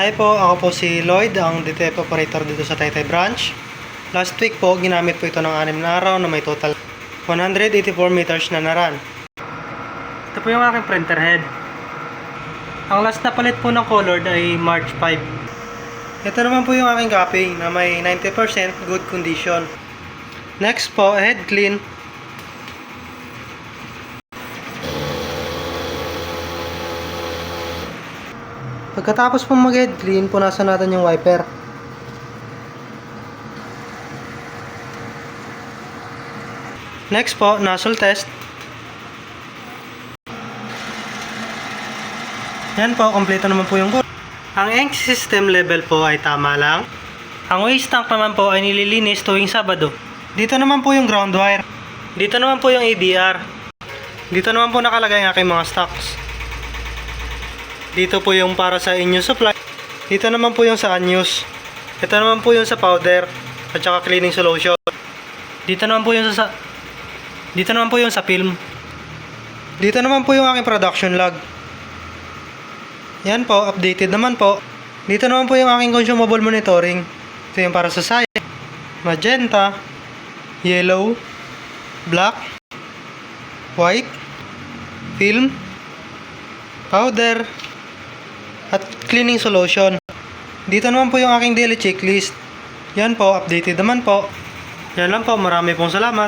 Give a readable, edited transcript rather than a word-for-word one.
Hi po, ako po si Lloyd, ang DTF operator dito sa Taytay branch. Last week po, ginamit po ito ng 6 na araw na may total 184 meters na naran. Ito po yung aking printer head. Ang last na palit po ng colored ay March 5. Ito naman po yung aking copy na may 90% good condition. Next po, head clean. Pagkatapos po mag-head clean, punasan natin yung wiper. Next po, nozzle test. Yan po, kompleto naman po yung ang ink system level po ay tama lang. Ang waste tank naman po ay nililinis tuwing Sabado. Dito naman po yung ground wire. Dito naman po yung ABR. Dito naman po nakalagay ang aking mga stocks. Dito po yung para sa inyo supply. Dito naman po yung sa unused. Ito naman po yung sa powder at saka cleaning solution. Dito naman po yung dito naman po yung sa film. Dito naman po yung aking production log. Yan po, updated naman po. Dito naman po yung aking consumable monitoring. Ito yung para sa cyan, magenta, yellow, black, white, film, powder, at cleaning solution. Dito naman po yung aking daily checklist. Yan po, updated naman po. Yan lang po, marami pong salamat.